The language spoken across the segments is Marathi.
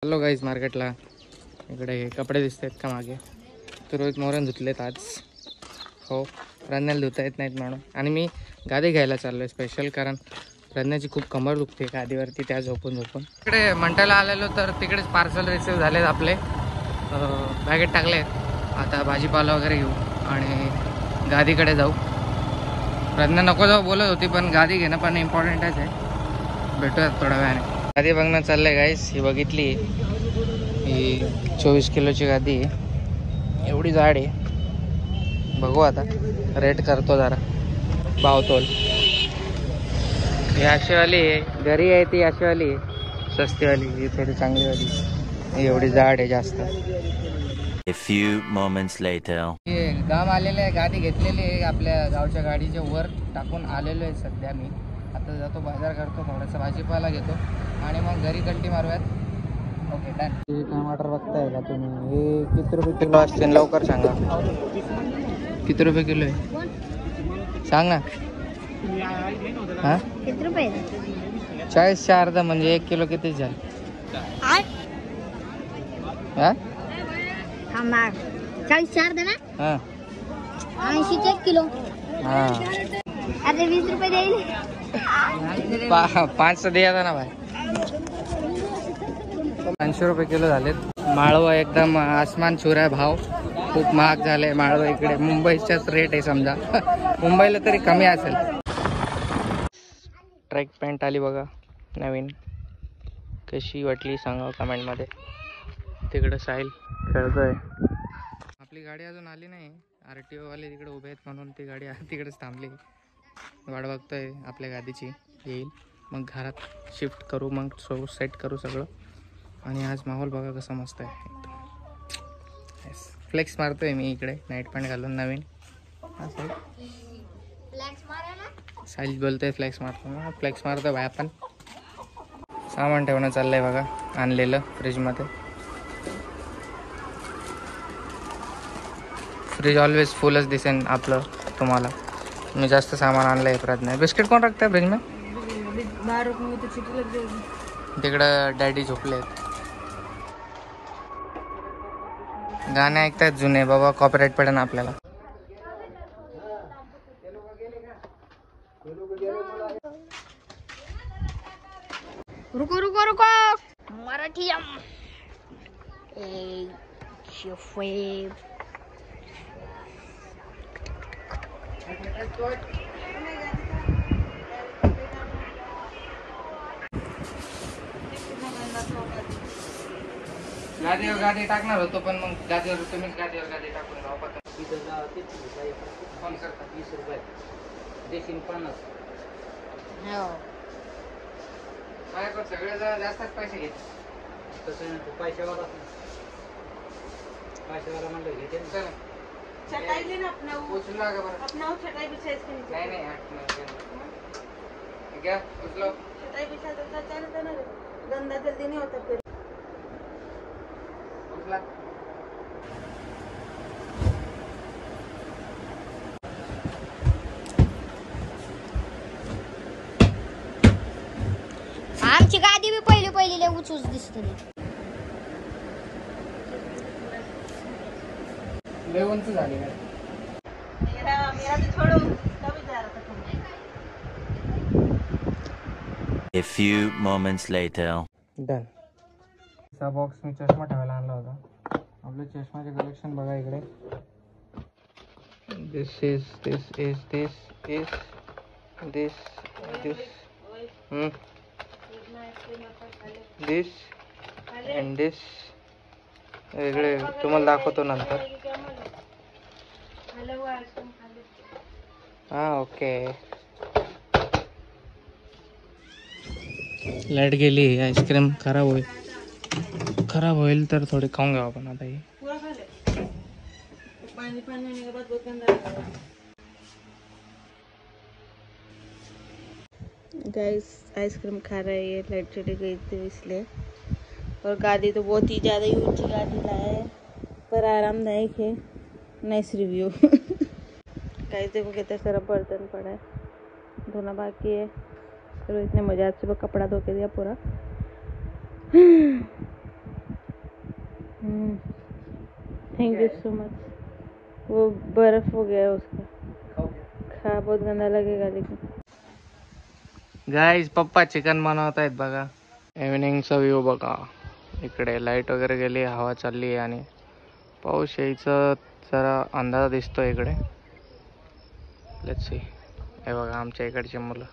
हॅलो गाईज मार्केटला. इकडे कपडे दिसत आहेत का मागे, तर रोहित मोहरन धुतलेत आज. हो, रण्याला धुता येत नाहीत म्हणून. आणि मी गादी घ्यायला चाललो आहे स्पेशल, कारण रण्याची खूप कंबर दुखते गादीवरती, त्या झोपून इकडे मंटाला आलेलो, तर तिकडेच पार्सल रिसीव झालेत आपले, बॅगेत टाकले. आता भाजीपाला वगैरे घेऊ आणि गादीकडे जाऊ. रण्या नको जाऊ बोलत होती, पण गादी घेणं पण इम्पॉर्टंटच आहे. भेटूयात थोड्या वेळाने. गादी बघणं चाललंय गाईस. ही बघितली, ही 24 किलोची गादी आहे, एवढी जाड आहे. बघू आता, रेट करतो जरा, भावतोल. ही अशीवाली आहे, घरी आहे ती अशीवाली आहे, स्वस्तीवाली. ही थोडी चांगलीवाली, ही एवढी जाड आहे जास्त. A few moments later. हे गाव आलेलं आहे, गादी घेतलेली आहे, आपल्या गावच्या गाडीच्या वर टाकून आलेलो आहे सध्या मी. आता जातो, बाजार करतो, थोडासा भाजीपाला घेतो आणि मग घरी कल्टी मारूयात. Okay done. हे टमाटर बघताय का तुम्ही? हे किती रुपये किलो असते लवकर सांगा. किती रुपये किलो आहे सांग ना. हां, किती रुपये? 40चे अर्धा, म्हणजे 1 किलो किती झालं? हां, 40 चार दे ना. हां 80 1 किलो. हां, अरे 20 रुपये देईल. 5 द्या ना भाई. 80 रुपये किलो झालेत. माळवं एकदम आसमान छुरा भाव, खूप महाग झाले माळवं इकडे. मुंबईच्याच रेट आहे समजा. मुंबईला तरी कमी असेल. ट्रॅक पॅन्ट आली बघा नवीन, कशी वाटली सांगा कमेंटमध्ये. तिकडं साहिल खेळतोय. आपली गाडी अजून आली नाही, RTO वाले तिकडे उभे आहेत म्हणून ती गाडी तिकडेच थांबली. वाट बघतोय आपल्या गादीची, येईल मग घरात शिफ्ट करू, मग सेट करू सगळं. आणि आज माहोल बघा कसा मस्त आहे एकदम. येस, फ्लेक्स मारतोय मी इकडे नाईट पॅन्ट घालून नवीन. असं साहिल बोलतोय फ्लेक्स मारतो. फ्लेक्स मारतो भाई आपण. सामान ठेवणं चाललंय बघा, आणलेलं फ्रीजमध्ये. फ्रीज ऑलवेज फुलच दिसेन आपलं तुम्हाला. मी जास्त सामान आणलंय प्रज्ञा. बिस्किट कोण टाकतंय फ्रीज में? तिकडं डॅडी झोपले आहेत, गाणे ऐकतायत जुने. बाबा कॉपीराइट पडेल ना आपल्याला. रुको रुको रुको, मराठी गादीवर गादी टाकणार होतो, पण मग गादीवर तुम्हीच गादीवर गादी टाकून जाऊ. फोन करता 20 रुपये देशील 50. माझ्याकडे सगळे जास्तच पैसे घेत. तसं नाही, पैशावाला म्हणलं घेते. चटाई लेना अपना, उचला का बरं अपना चटाई बिछा इसके नीचे. नहीं नहीं क्या उचलो, चटाई बिछा दो, चटाई ना गंदा जल्दी नहीं होता फिर. उचला. आमची गादी बी पहिली लय उचूच दिसते. लय उंच झाली काय? A few moments later. Done. चा बॉक्स मी चष्मा ठेवायला आणला होता. आपलं चष्माचे कलेक्शन बघा इकडे. दिस अँड दिस वेगळे तुम्हाला दाखवतो नंतर. हां ओके. लाईट गेली, आईस्क्रीम खराब होईल तर थोडे खाऊन घ्यावं आपण आता. हे गाइस आइसक्रीम खा रहे हैं, ये लाइट चली गई थी इसलिए. और गाड़ी तो बहुत ही ज़्यादा ही ऊंची गाड़ी लाया है, पर आरामदायक है. Nice review. गाइस देखो कितना सारा बर्तन पड़ा है, धोना बाकी है. तो इतने मजा से वो कपड़ा धो के दिया पूरा. Thank you so much. वो बर्फ हो गया उसका, खा बहुत गंदा लगेगा लेकिन। गाईज पप्पा चिकन बनवत आहेत बघा. इव्हिनिंगचा व्ह्यू बघा. इकडे लाईट वगैरे गेली, हवा चालली आहे आणि पाऊस यायचं जरा अंदाज दिसतो इकडे. Let's see. हे बघा आमच्या इकडची मुलं.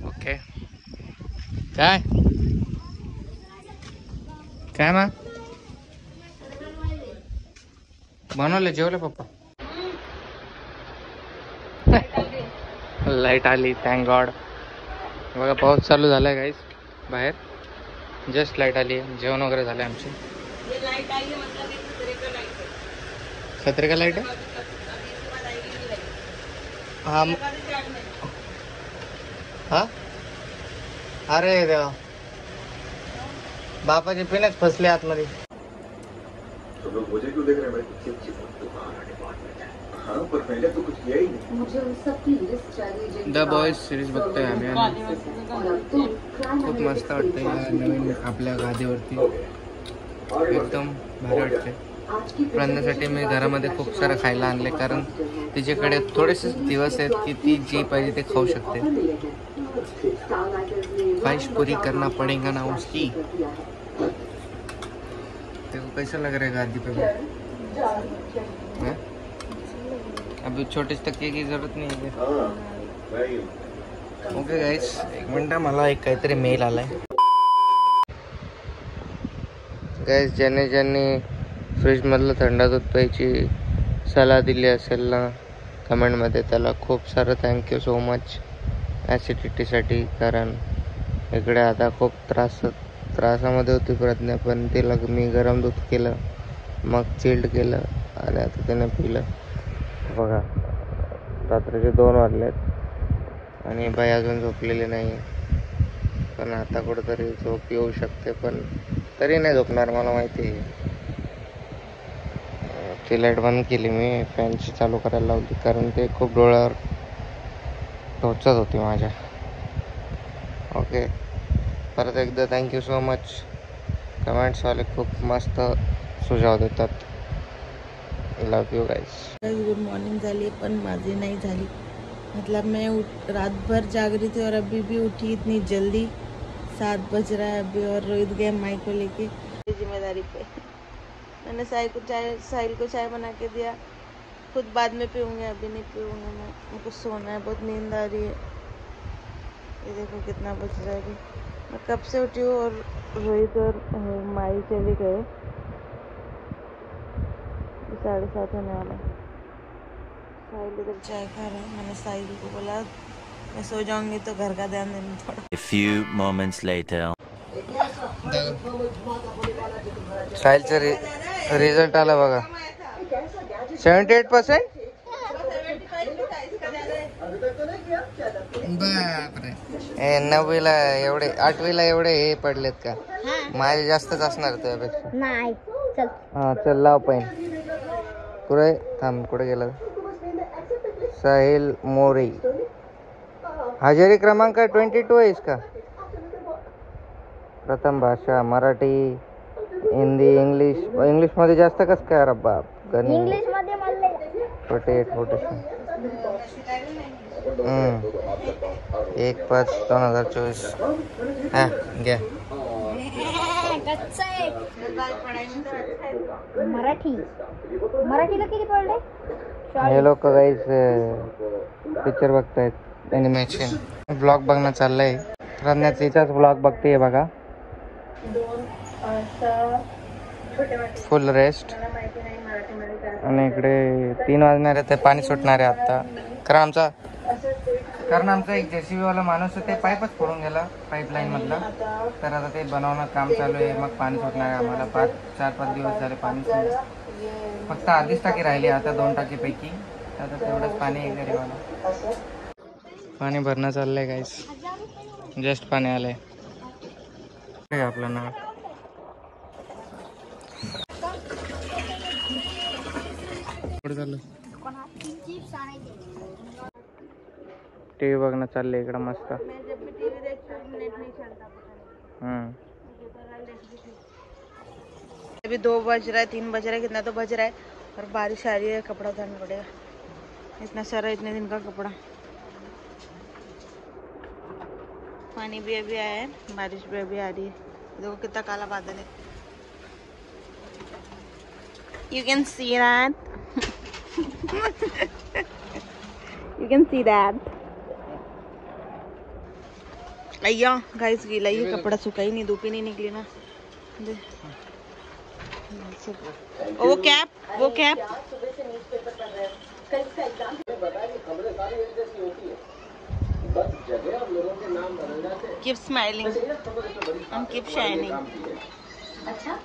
ओके काय काय मग बनवले जेवले पप्पा. लाईट आली थँक गॉड. बघा पाऊस चालू झालाय गाईस बाहेर. जस्ट लाईट आली आहे. जेवण वगैरे झाले आमचे. खतरे का लाईट आहे हा हा. अरे देवा बापाचे पिनच फसले आतमध्ये. तुम लोग मुझे क्यों देख रहे हैं भाई? चिप बाहर आने बाद में हाँ पर पहले तो कुछ किया ही नहीं। मुझे उन सब की लिस्ट चाहिए. द बॉयज सिरीज बघतोय आम्ही आणि खूप मस्त वाटतंय या नवीन आपल्या गादीवरती. एकदम भारी वाटते. रंध्यासाठी मी घरामध्ये खूप सारं खायला आणले कारण तिच्याकडे थोडेसे दिवस आहेत की ती जे पाहिजे ते खाऊ शकते. ख्वाहिश पूरी करना पडेगा ना उसकी. देखो कैसा लग रहा है गादी पे. अभी छोटे तकिए की जरूरत नहीं है. ओके गाइस एक मिनट मला एक काहीतरी मेल आलाय. गाइस ज्यांनी फ्रीजमधलं थंड दूध प्यायची सलाह दिली असेल ना कमेंटमध्ये त्याला खूप सारं थँक्यू सो मच ॲसिडिटीसाठी. कारण इकडे आता खूप त्रासामध्ये होती प्रज्ञा पण तिला मी गरम दूध केलं मग चिल्ड केलं आणि आता त्याने पिलं. बघा रात्रीचे 2 वाजलेत आणि बाई अजून झोपलेली नाही. पण आता कुठंतरी झोप येऊ शकते पण तरी नाही झोपणार मला माहिती आहे. ती लाईट बंद केली मी. फॅनची चालू करायला लावली कारण ते खूप डोळ्यावर टोचत होती माझ्या. ओके परत एकदा थँक्यू सो मच. कमेंट्सवाले खूप मस्त सुझाव देतात. लव यू गाइस. गुड मॉर्निंग झाली पण माझी नहीं झाली. मतलब मैं रात भर जाग रही थी और अभी भी उठी इतनी जल्दी. 7 बज रहा है अभी और रोहित गए माई को लेके जिम्मेदारी पे. मैंने साहिल को चाय बना के दिया. खुद बाद में पीऊँगी अभी नहीं पीऊँगी मैं. मुझको सोना है बहुत नींद आ रही है. ये देखो कितना बज रहा है अभी. मैं कब से उठी हूँ और रोहित और माई चले गए. 7:30 होने वाला. साहिल इधर चाय खा रहे हैं. मैंने साहिल को बोला मैं सो जाऊंगी तो घर का ध्यान देना थोड़ा. A few moments later. साहिलचा रिझल्ट आला बघा. 78%. बापरे. 9वीला एवढे 8वीला एवढे हे पडलेत का? माझे जास्तच असणार त्यापेक्षा. नाही चल हा चल लाव पाहिन. कुठे थांब कुठे गेला साहिल मोरे. हजेरी क्रमांक 22 आहे इसका. प्रथम भाषा मराठी हिंदी इंग्लिश मध्ये जास्त कस काय रब्बा. इंग्लिश मध्ये म्हणले 48 1/5/2024. हा घ्या. मराठीला किती पडले? हे लोक गाईज पिक्चर बघतायत ॲनिमेशन. ब्लॉग बघणं चाललंय. प्रज्ञा तिचाच ब्लॉग बघते बघा. फुल रेस्ट. आणि इकडे 3 वाजणार आहे ते पाणी सुटणार आहे आत्ता. कारण आमचा एक JCB वाला माणूस ते पाईपच फोडून गेला पाईपलाईन मधला. तर आता ते बनवणं काम चालू आहे मग पाणी सुटणार आहे आम्हाला. 4-5 दिवस झाले पाणी. फक्त अर्धीच टाकी राहिली आता 2 टाकीपैकी. आता तेवढंच पाणी आहे गरीबाला. पाणी भरणं चाललंय गाईस. जस्ट पाणी आलंय. आपलं नाव कुठे चाललं? TV बघणं चाललंय इकडं मस्त. मैं जब भी टीवी देखती हूँ नेट नहीं चलता पता नहीं. अभी 2 बज रहा है, 3 बज रहा है, कितना तो बज रहा है और बारिश आ रही है। कपड़ा उतारना पड़ेगा, इतना सारा इतने दिन का कपड़ा। पानी भी अभी आया है, बारिश भी अभी आ रही है। देखो कितना काला बादल है। You can see that. You can see that. अय्या गाइस गीला ये कपड़ा सूखा ही नहीं, धूप ही नहीं निकली ना। वो cap keep smiling and keep shining. अच्छा